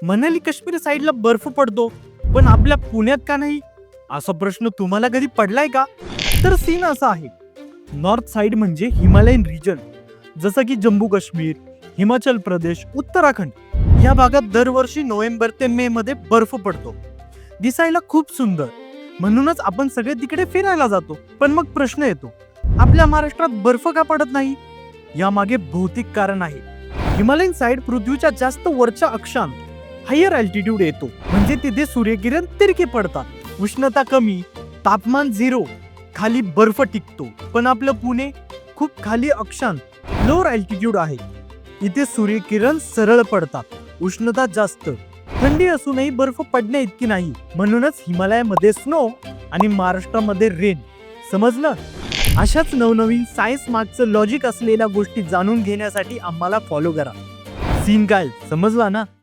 मनाली काश्मीर साईडला बर्फ पडतो, पण आपल्या पुण्यात का नाही? असा प्रश्न तुम्हाला कधी पडलाय का? तर सीन असा आहे, नॉर्थ साइड म्हणजे हिमालयन रिजन, जसं की जम्मू काश्मीर, हिमाचल प्रदेश, उत्तराखंड या भागात दरवर्षी नोव्हेंबर ते मे मध्ये बर्फ पडतो. दिसायला खूप सुंदर, म्हणूनच आपण सगळे तिकडे फिरायला जातो. पण मग प्रश्न येतो, आपल्या महाराष्ट्रात बर्फ का पडत नाही? यामागे भौतिक कारण आहे. हिमालयन साइड पृथ्वीच्या जास्त वरच्या अक्षांत हायर अल्टिट्यूड येतो, म्हणजे तिथे सूर्यकिरण तिरके पडतात, उष्णता कमी, तापमान 0, खाली बर्फ टिकतो. पण आपलं पुणे खूप खाली अक्षांत, लोअर अल्टिट्यूड आहे, इथे सूर्यकिरण सरळ पडतात, उष्णता जास्त, थंडी असूनही बर्फ पडणे इतकी नाही. म्हणूनच हिमालयामध्ये स्नो आणि महाराष्ट्रामध्ये रेन. समजलं? अशाच नवनवीन सायन्स मागचं लॉजिक असलेल्या गोष्टी जाणून घेण्यासाठी आम्हाला फॉलो करा. सीन काय समजला ना?